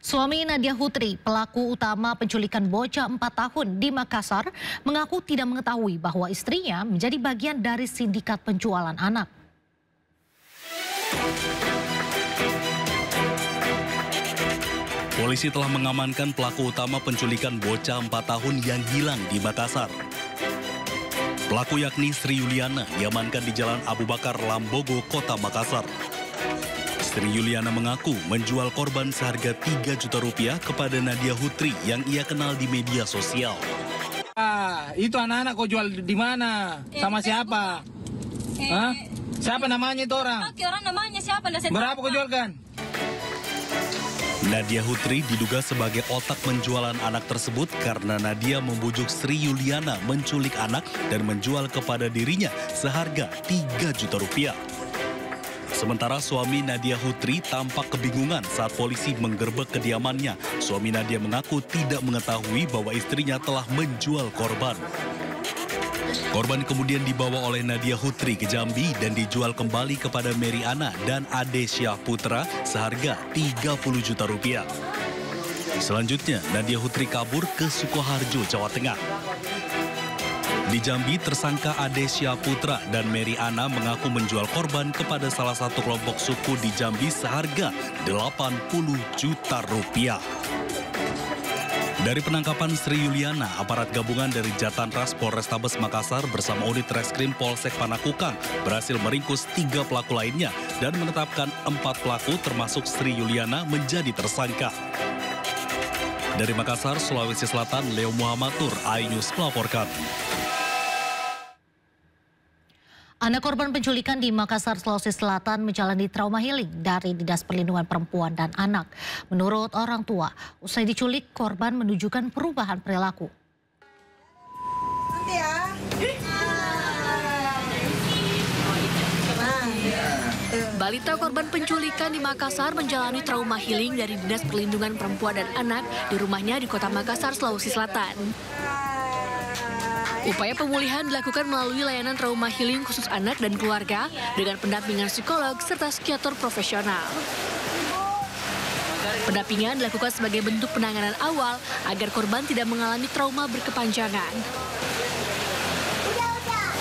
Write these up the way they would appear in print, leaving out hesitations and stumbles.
Suami Nadia Hutri, pelaku utama penculikan bocah 4 tahun di Makassar, mengaku tidak mengetahui bahwa istrinya menjadi bagian dari sindikat penjualan anak. Polisi telah mengamankan pelaku utama penculikan bocah 4 tahun yang hilang di Makassar. Pelaku yakni Sri Yuliana diamankan di Jalan Abu Bakar Lambogo, Kota Makassar. Sri Yuliana mengaku menjual korban seharga 3 juta rupiah kepada Nadia Hutri yang ia kenal di media sosial. Itu anak-anak kau jual di mana? Sama siapa? Hah? Siapa namanya itu orang? Orang namanya siapa? Berapa kau jualkan? Nadia Hutri diduga sebagai otak penjualan anak tersebut karena Nadia membujuk Sri Yuliana menculik anak dan menjual kepada dirinya seharga 3 juta rupiah. Sementara suami Nadia Hutri tampak kebingungan saat polisi menggerebek kediamannya. Suami Nadia mengaku tidak mengetahui bahwa istrinya telah menjual korban. Korban kemudian dibawa oleh Nadia Hutri ke Jambi dan dijual kembali kepada Mary Ana dan Ade Syah Putra seharga 30 juta rupiah. Selanjutnya, Nadia Hutri kabur ke Sukoharjo, Jawa Tengah. Di Jambi, tersangka Ade Syah Putra dan Mary Ana mengaku menjual korban kepada salah satu kelompok suku di Jambi seharga 80 juta rupiah. Dari penangkapan Sri Yuliana, aparat gabungan dari Jatanras Polrestabes Makassar bersama unit Reskrim Polsek Panakukang berhasil meringkus 3 pelaku lainnya dan menetapkan 4 pelaku termasuk Sri Yuliana menjadi tersangka. Dari Makassar, Sulawesi Selatan, Leo Muhammadur, iNews melaporkan. Anak korban penculikan di Makassar, Sulawesi Selatan menjalani trauma healing dari Dinas Perlindungan Perempuan dan Anak. Menurut orang tua, usai diculik, korban menunjukkan perubahan perilaku. Balita korban penculikan di Makassar menjalani trauma healing dari Dinas Perlindungan Perempuan dan Anak di rumahnya di Kota Makassar, Sulawesi Selatan. Upaya pemulihan dilakukan melalui layanan trauma healing khusus anak dan keluarga dengan pendampingan psikolog serta psikiater profesional. Pendampingan dilakukan sebagai bentuk penanganan awal agar korban tidak mengalami trauma berkepanjangan.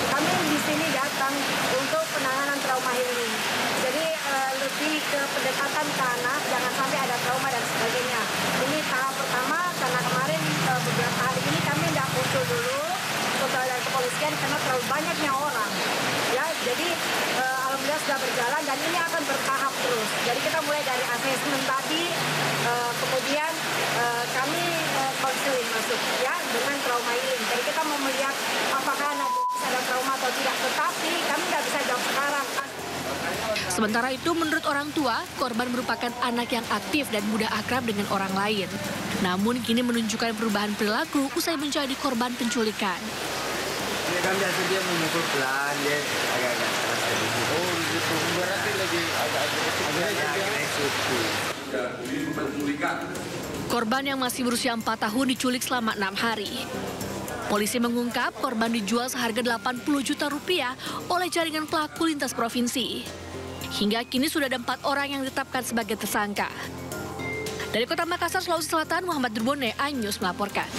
Kami di sini datang untuk penanganan trauma healing. Jadi lebih ke pendekatan ke anak, jangan sampai ada trauma dan sebagainya. Ini tahap pertama karena kemarin beberapa hari ini kami tidak muncul dulu dari kepolisian karena terlalu banyaknya orang. Ya, jadi alhamdulillah sudah berjalan dan ini akan bertahap terus. Jadi kita mulai dari asesmen tadi, kemudian kami konseling masuk ya dengan trauma healing. Jadi kita mau melihat apakah anak ada trauma atau tidak, tetapi kami nggak bisa jawab sekarang. Sementara itu, menurut orang tua, korban merupakan anak yang aktif dan mudah akrab dengan orang lain. Namun kini menunjukkan perubahan perilaku usai menjadi korban penculikan. Ini kan biasa dia memukul pelan, dia agak-agak keras dari situ. Oh gitu, berarti lagi agak agresif. Korban yang masih berusia 4 tahun diculik selama 6 hari. Polisi mengungkap korban dijual seharga 80 juta rupiah oleh jaringan pelaku lintas provinsi. Hingga kini sudah ada 4 orang yang ditetapkan sebagai tersangka. Dari Kota Makassar, Sulawesi Selatan, Muhammad Durbone, iNews melaporkan.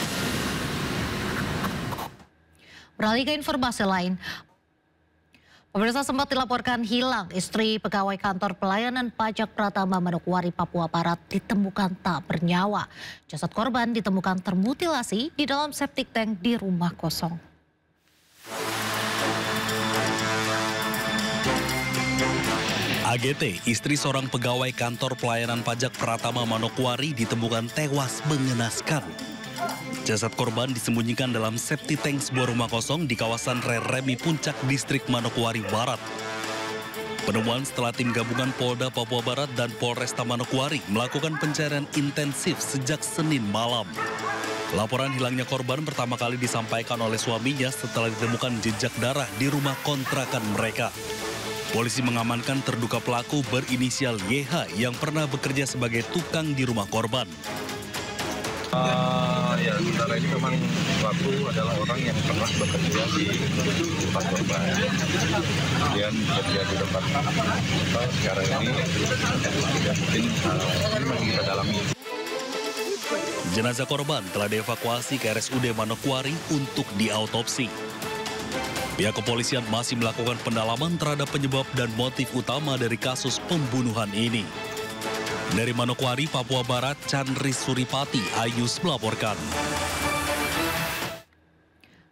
Beralih ke informasi lain, pemirsa sempat dilaporkan hilang istri pegawai kantor pelayanan pajak Pratama Manokwari, Papua Barat ditemukan tak bernyawa. Jasad korban ditemukan termutilasi di dalam septic tank di rumah kosong. AGT, istri seorang pegawai kantor pelayanan pajak Pratama Manokwari ditemukan tewas mengenaskan. Jasad korban disembunyikan dalam septic tank sebuah rumah kosong di kawasan Reremi Puncak, distrik Manokwari Barat. Penemuan setelah tim gabungan Polda Papua Barat dan Polresta Manokwari melakukan pencarian intensif sejak Senin malam. Laporan hilangnya korban pertama kali disampaikan oleh suaminya setelah ditemukan jejak darah di rumah kontrakan mereka. Polisi mengamankan terduga pelaku berinisial YH yang pernah bekerja sebagai tukang di rumah korban. Ya, sementara ini memang pelaku adalah orang yang pernah bekerja di tempat korban. Kemudian bekerja di tempat sekarang ini, ya mungkin ini masih kita dalami. Jenazah korban telah dievakuasi ke RSUD Manokwari untuk diautopsi. Pihak kepolisian masih melakukan pendalaman terhadap penyebab dan motif utama dari kasus pembunuhan ini. Dari Manokwari, Papua Barat, Chandri Suripati, Ayus melaporkan.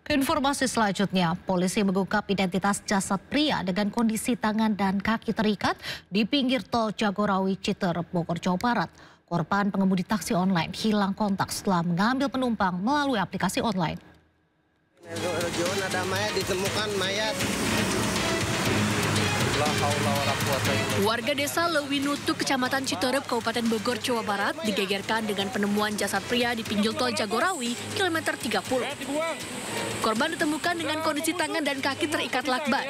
Ke informasi selanjutnya, polisi mengungkap identitas jasad pria dengan kondisi tangan dan kaki terikat di pinggir tol Jagorawi Citerep, Bogor, Jawa Barat. Korban pengemudi taksi online hilang kontak setelah mengambil penumpang melalui aplikasi online. Region ada mayat, ditemukan mayat. Warga desa Lewinutuk, Kecamatan Citerep, Kabupaten Bogor, Jawa Barat digegerkan dengan penemuan jasad pria di pinggir tol Jagorawi, kilometer 30. Korban ditemukan dengan kondisi tangan dan kaki terikat lakban.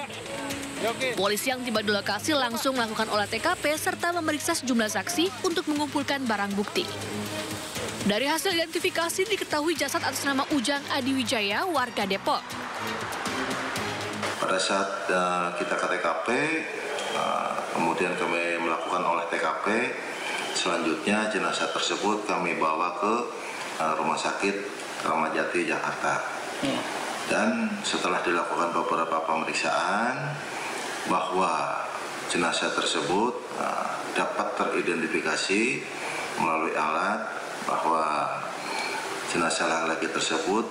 Polisi yang tiba di lokasi langsung melakukan olah TKP serta memeriksa sejumlah saksi untuk mengumpulkan barang bukti. Dari hasil identifikasi diketahui jasad atas nama Ujang Adi Wijaya, warga Depok. Pada saat kita ke TKP, kemudian kami melakukan olah TKP, selanjutnya jenazah tersebut kami bawa ke Rumah Sakit Kramat Jati, Jakarta. Dan setelah dilakukan beberapa pemeriksaan, bahwa jenazah tersebut dapat teridentifikasi melalui alat bahwa jenazah laki-laki tersebut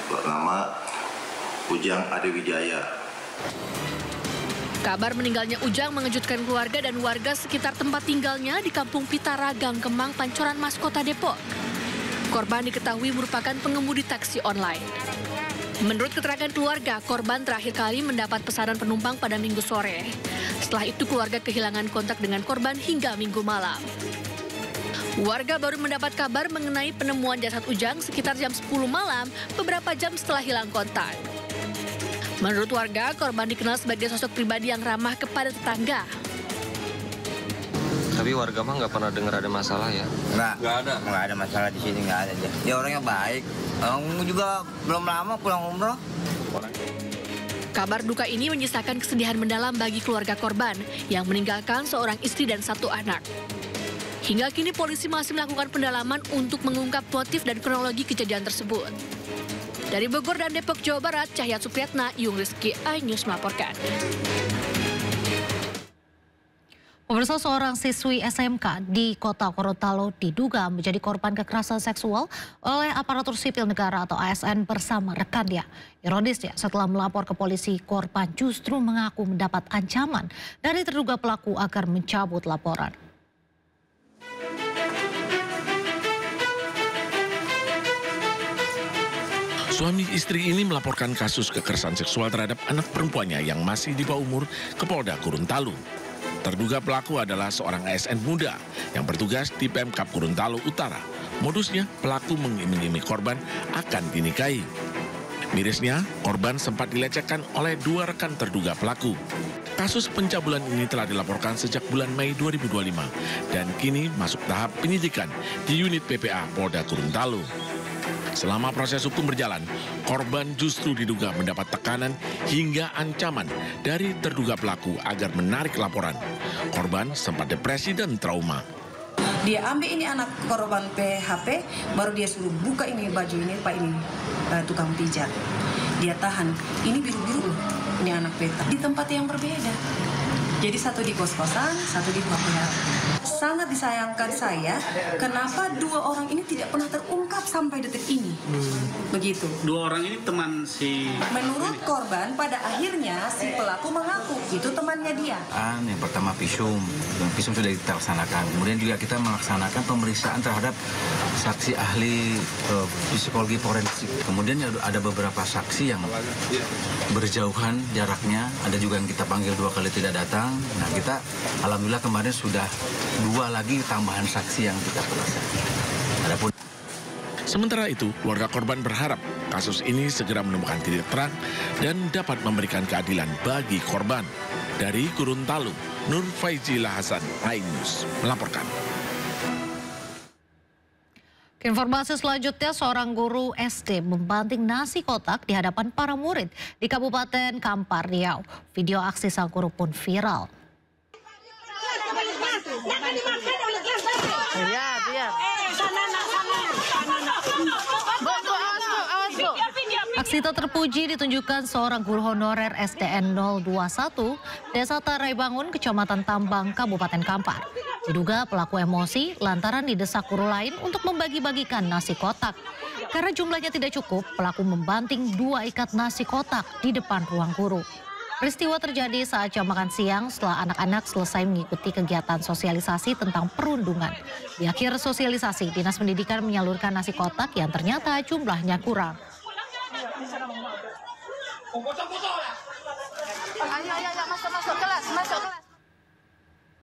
bernama Ujang Adi Wijaya. Kabar meninggalnya Ujang mengejutkan keluarga dan warga sekitar tempat tinggalnya di Kampung Pitara, Gang Kemang, Pancoran Mas, Kota Depok. Korban diketahui merupakan pengemudi taksi online. Menurut keterangan keluarga, korban terakhir kali mendapat pesanan penumpang pada Minggu sore. Setelah itu keluarga kehilangan kontak dengan korban hingga Minggu malam. Warga baru mendapat kabar mengenai penemuan jasad Ujang sekitar jam 10 malam, beberapa jam setelah hilang kontak. Menurut warga, korban dikenal sebagai sosok pribadi yang ramah kepada tetangga. Tapi warga mah nggak pernah dengar ada masalah ya? Nggak ada masalah di sini, nggak ada dia. Dia orangnya baik. Juga belum lama pulang umroh. Kabar duka ini menyisakan kesedihan mendalam bagi keluarga korban yang meninggalkan seorang istri dan 1 anak. Hingga kini polisi masih melakukan pendalaman untuk mengungkap motif dan kronologi kejadian tersebut. Dari Bogor dan Depok, Jawa Barat, Cahyat Supriyatna, Yung Rizky, iNews melaporkan. Pemirsa, seorang siswi SMK di Kota Gorontalo diduga menjadi korban kekerasan seksual oleh aparatur sipil negara atau ASN bersama rekannya. Ironisnya, setelah melapor ke polisi, korban justru mengaku mendapat ancaman dari terduga pelaku agar mencabut laporan. Suami istri ini melaporkan kasus kekerasan seksual terhadap anak perempuannya yang masih di bawah umur ke Polda Gorontalo. Terduga pelaku adalah seorang ASN muda yang bertugas di Pemkab Gorontalo Utara. Modusnya, pelaku mengiming-iming korban akan dinikahi. Mirisnya, korban sempat dilecehkan oleh 2 rekan terduga pelaku. Kasus pencabulan ini telah dilaporkan sejak bulan Mei 2025 dan kini masuk tahap penyidikan di unit PPA Polda Gorontalo. Selama proses hukum berjalan, korban justru diduga mendapat tekanan hingga ancaman dari terduga pelaku agar menarik laporan. Korban sempat depresi dan trauma. Dia ambil ini anak korban PHP, baru dia suruh buka ini baju ini, Pak, ini tukang pijat. Dia tahan, ini biru-biru, ini anak peta. Di tempat yang berbeda. Jadi satu di kos-kosan, satu di PPA. Sangat disayangkan saya, kenapa 2 orang ini tidak pernah terungkap sampai detik ini. Begitu. 2 orang ini teman si... Menurut korban, pada akhirnya si pelaku mengaku itu temannya dia. Yang pertama visum sudah dilaksanakan. Kemudian juga kita melaksanakan pemeriksaan terhadap saksi ahli psikologi forensik. Kemudian ada beberapa saksi yang berjauhan jaraknya. Ada juga yang kita panggil 2 kali tidak datang. Nah, kita alhamdulillah kemarin sudah 2 lagi tambahan saksi yang kita periksa. Sementara itu, keluarga korban berharap kasus ini segera menemukan titik terang dan dapat memberikan keadilan bagi korban. Dari Gorontalo, Nur Faizila Hasan, iNews melaporkan. Informasi selanjutnya, seorang guru SD membanting nasi kotak di hadapan para murid di Kabupaten Kampar, Riau. Video aksi sang guru pun viral. Iya. Aksi tak terpuji ditunjukkan seorang guru honorer SDN 021 Desa Tarai Bangun, Kecamatan Tambang, Kabupaten Kampar. Diduga pelaku emosi lantaran didesak guru lain untuk membagi-bagikan nasi kotak. Karena jumlahnya tidak cukup, pelaku membanting 2 ikat nasi kotak di depan ruang guru. Peristiwa terjadi saat jam makan siang setelah anak-anak selesai mengikuti kegiatan sosialisasi tentang perundungan. Di akhir sosialisasi, Dinas Pendidikan menyalurkan nasi kotak yang ternyata jumlahnya kurang. Ayo, masuk kelas.